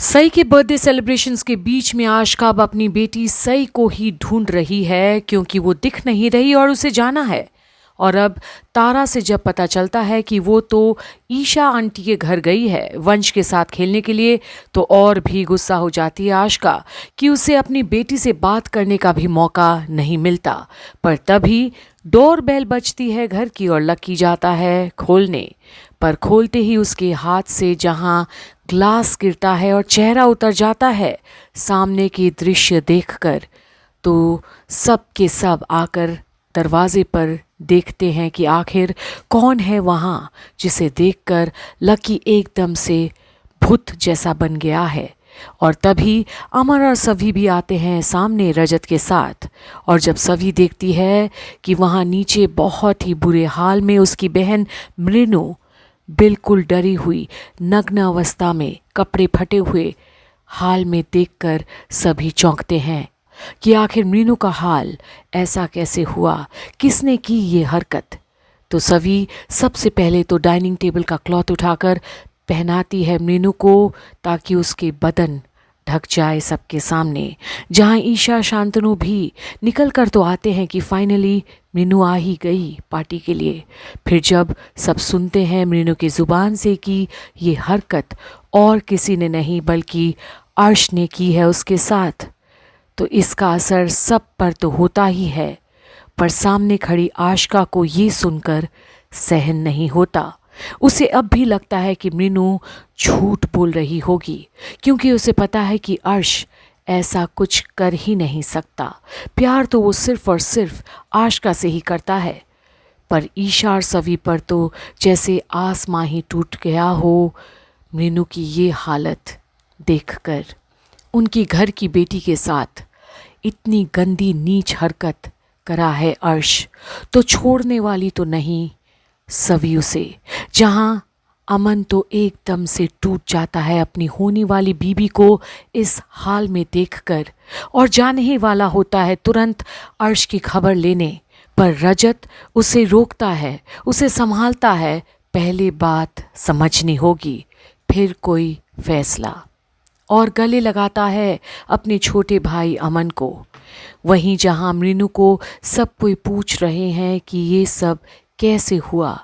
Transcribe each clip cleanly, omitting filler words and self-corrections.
सई के birthday celebrations के बीच में आशका अब अपनी बेटी सई को ही ढूंढ रही है क्योंकि वो दिख नहीं रही और उसे जाना है। और अब तारा से जब पता चलता है कि वो तो ईशा आंटी के घर गई है वंश के साथ खेलने के लिए, तो और भी गुस्सा हो जाती है आशका कि उसे अपनी बेटी से बात करने का भी मौका नहीं मिलता। पर तभी डोर बेल बजती है घर की और लकी जाता है खोलने। पर खोलते ही उसके हाथ से जहां ग्लास गिरता है और चेहरा उतर जाता है सामने के दृश्य देखकर, तो सब के सब आकर दरवाजे पर देखते हैं कि आखिर कौन है वहाँ, जिसे देखकर लकी एकदम से भूत जैसा बन गया है। और तभी अमर और सभी भी आते हैं सामने रजत के साथ। और जब सभी देखती है कि वहाँ नीचे बहुत ही बुरे हाल में उसकी बहन मृनु बिल्कुल डरी हुई नग्न अवस्था में कपड़े फटे हुए हाल में देखकर सभी चौंकते हैं कि आखिर मीनू का हाल ऐसा कैसे हुआ, किसने की ये हरकत। तो सभी सबसे पहले तो डाइनिंग टेबल का क्लॉथ उठाकर पहनाती है मीनू को ताकि उसके बदन ढक जाए सबके सामने। जहां ईशा शांतनु भी निकल कर तो आते हैं कि फाइनली मीनू आ ही गई पार्टी के लिए। फिर जब सब सुनते हैं मीनू की ज़ुबान से कि ये हरकत और किसी ने नहीं बल्कि अर्श ने की है उसके साथ, तो इसका असर सब पर तो होता ही है। पर सामने खड़ी आशका को ये सुनकर सहन नहीं होता। उसे अब भी लगता है कि मीनू झूठ बोल रही होगी क्योंकि उसे पता है कि अर्श ऐसा कुछ कर ही नहीं सकता। प्यार तो वो सिर्फ और सिर्फ आशका से ही करता है। पर ईशा और सभी पर तो जैसे आसमां ही टूट गया हो मीनू की ये हालत देखकर। उनकी घर की बेटी के साथ इतनी गंदी नीच हरकत करा है अर्श, तो छोड़ने वाली तो नहीं सभी उसे। जहां अमन तो एकदम से टूट जाता है अपनी होने वाली बीबी को इस हाल में देखकर और जाने ही वाला होता है तुरंत अर्श की खबर लेने। पर रजत उसे रोकता है, उसे संभालता है। पहले बात समझनी होगी, फिर कोई फैसला। और गले लगाता है अपने छोटे भाई अमन को। वहीं जहां मीनू को सब कोई पूछ रहे हैं कि ये सब कैसे हुआ,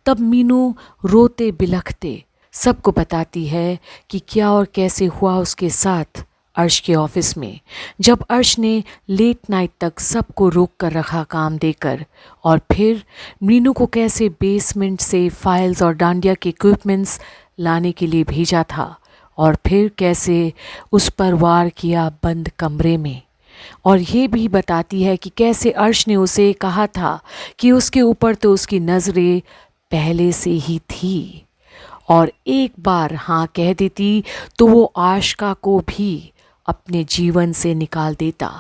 तब मीनू रोते बिलखते सबको बताती है कि क्या और कैसे हुआ उसके साथ अर्श के ऑफिस में, जब अर्श ने लेट नाइट तक सबको रोक कर रखा काम देकर। और फिर मीनू को कैसे बेसमेंट से फाइल्स और डांडिया के इक्विपमेंट्स लाने के लिए भेजा था और फिर कैसे उस पर वार किया बंद कमरे में। और ये भी बताती है कि कैसे अर्श ने उसे कहा था कि उसके ऊपर तो उसकी नज़रें पहले से ही थी और एक बार हाँ कह देती तो वो आशका को भी अपने जीवन से निकाल देता।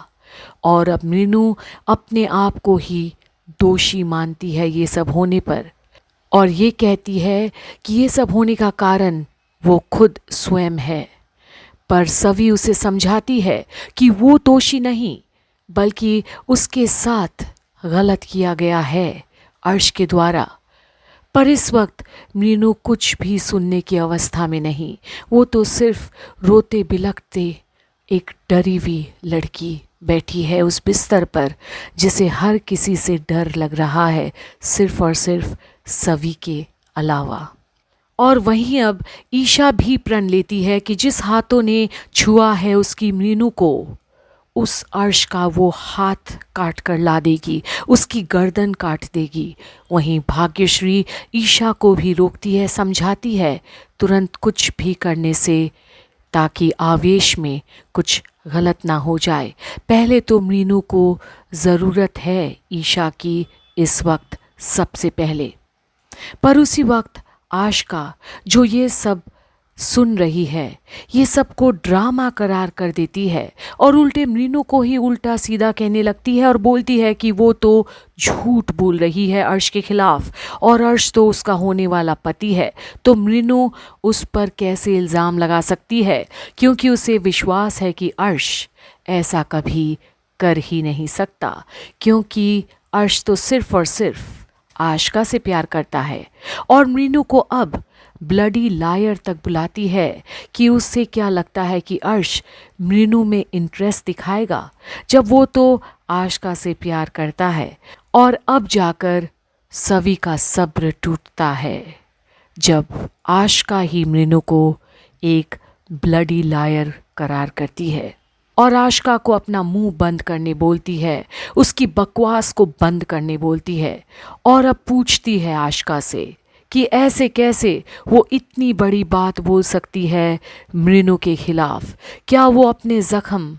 और अब मीनू अपने आप को ही दोषी मानती है ये सब होने पर और ये कहती है कि ये सब होने का कारण वो खुद स्वयं है। पर सभी उसे समझाती है कि वो दोषी नहीं बल्कि उसके साथ गलत किया गया है अर्श के द्वारा। पर इस वक्त मीनू कुछ भी सुनने की अवस्था में नहीं। वो तो सिर्फ रोते बिलखते एक डरी हुई लड़की बैठी है उस बिस्तर पर जिसे हर किसी से डर लग रहा है सिर्फ और सिर्फ सभी के अलावा। और वहीं अब ईशा भी प्रण लेती है कि जिस हाथों ने छुआ है उसकी मीनू को, उस अर्श का वो हाथ काट कर ला देगी, उसकी गर्दन काट देगी। वहीं भाग्यश्री ईशा को भी रोकती है, समझाती है तुरंत कुछ भी करने से ताकि आवेश में कुछ गलत ना हो जाए। पहले तो मीनू को ज़रूरत है ईशा की इस वक्त सबसे पहले। पर उसी वक्त आशका जो ये सब सुन रही है ये सबको ड्रामा करार कर देती है और उल्टे मीनू को ही उल्टा सीधा कहने लगती है और बोलती है कि वो तो झूठ बोल रही है अर्श के खिलाफ और अर्श तो उसका होने वाला पति है, तो मीनू उस पर कैसे इल्ज़ाम लगा सकती है क्योंकि उसे विश्वास है कि अर्श ऐसा कभी कर ही नहीं सकता क्योंकि अर्श तो सिर्फ और सिर्फ आशका से प्यार करता है। और मीनू को अब ब्लडी लायर तक बुलाती है कि उससे क्या लगता है कि अर्श मृनु में इंटरेस्ट दिखाएगा, जब वो तो आशिका से प्यार करता है। और अब जाकर सवी का सब्र टूटता है जब आशिका ही मृनु को एक ब्लडी लायर करार करती है और आशिका को अपना मुंह बंद करने बोलती है, उसकी बकवास को बंद करने बोलती है। और अब पूछती है आशिका से कि ऐसे कैसे वो इतनी बड़ी बात बोल सकती है मृनु के खिलाफ। क्या वो अपने जख्म,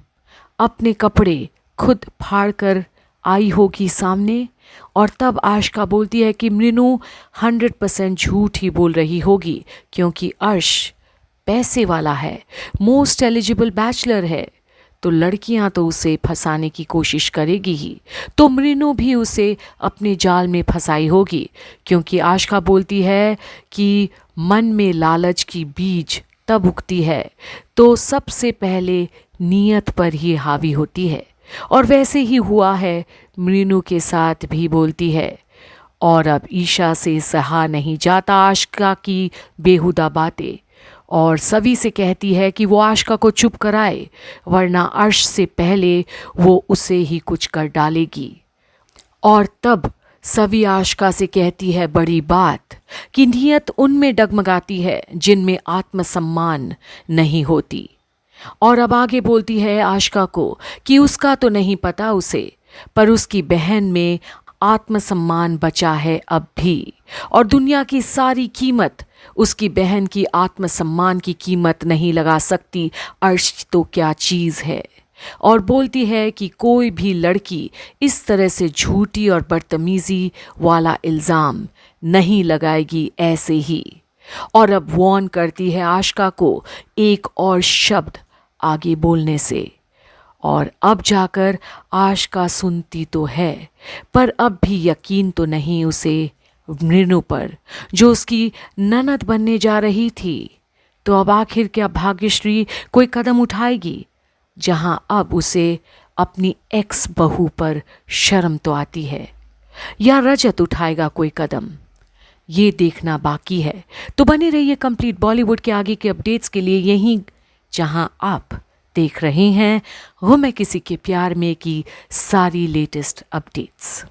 अपने कपड़े खुद फाड़ कर आई होगी सामने? और तब आशिका बोलती है कि मृनु 100% झूठ ही बोल रही होगी, क्योंकि अर्श पैसे वाला है, मोस्ट एलिजिबल बैचलर है, तो लड़कियां तो उसे फंसाने की कोशिश करेगी ही, तो मृनु भी उसे अपने जाल में फंसाई होगी। क्योंकि आशिका बोलती है कि मन में लालच की बीज तब उगती है तो सबसे पहले नीयत पर ही हावी होती है, और वैसे ही हुआ है मृनु के साथ भी बोलती है। और अब ईशा से सहा नहीं जाता आशिका की बेहुदा बातें, और सभी से कहती है कि वो आशिका को चुप कराए, वरना अर्श से पहले वो उसे ही कुछ कर डालेगी। और तब सभी आशिका से कहती है बड़ी बात कि नियत उनमें डगमगाती है जिनमें आत्मसम्मान नहीं होती। और अब आगे बोलती है आशिका को कि उसका तो नहीं पता उसे, पर उसकी बहन में आत्मसम्मान बचा है अब भी, और दुनिया की सारी कीमत उसकी बहन की आत्मसम्मान की कीमत नहीं लगा सकती। अर्श तो क्या चीज़ है। और बोलती है कि कोई भी लड़की इस तरह से झूठी और बदतमीजी वाला इल्ज़ाम नहीं लगाएगी ऐसे ही। और अब वॉर्न करती है आशिका को एक और शब्द आगे बोलने से। और अब जाकर आशिका सुनती तो है, पर अब भी यकीन तो नहीं उसे मृनु पर, जो उसकी ननद बनने जा रही थी। तो अब आखिर क्या भाग्यश्री कोई कदम उठाएगी, जहां अब उसे अपनी एक्स बहू पर शर्म तो आती है, या रजत उठाएगा कोई कदम, ये देखना बाकी है। तो बने रहिए कंप्लीट बॉलीवुड के आगे के अपडेट्स के लिए यहीं जहां आप देख रहे हैं वो मैं किसी के प्यार में की सारी लेटेस्ट अपडेट्स।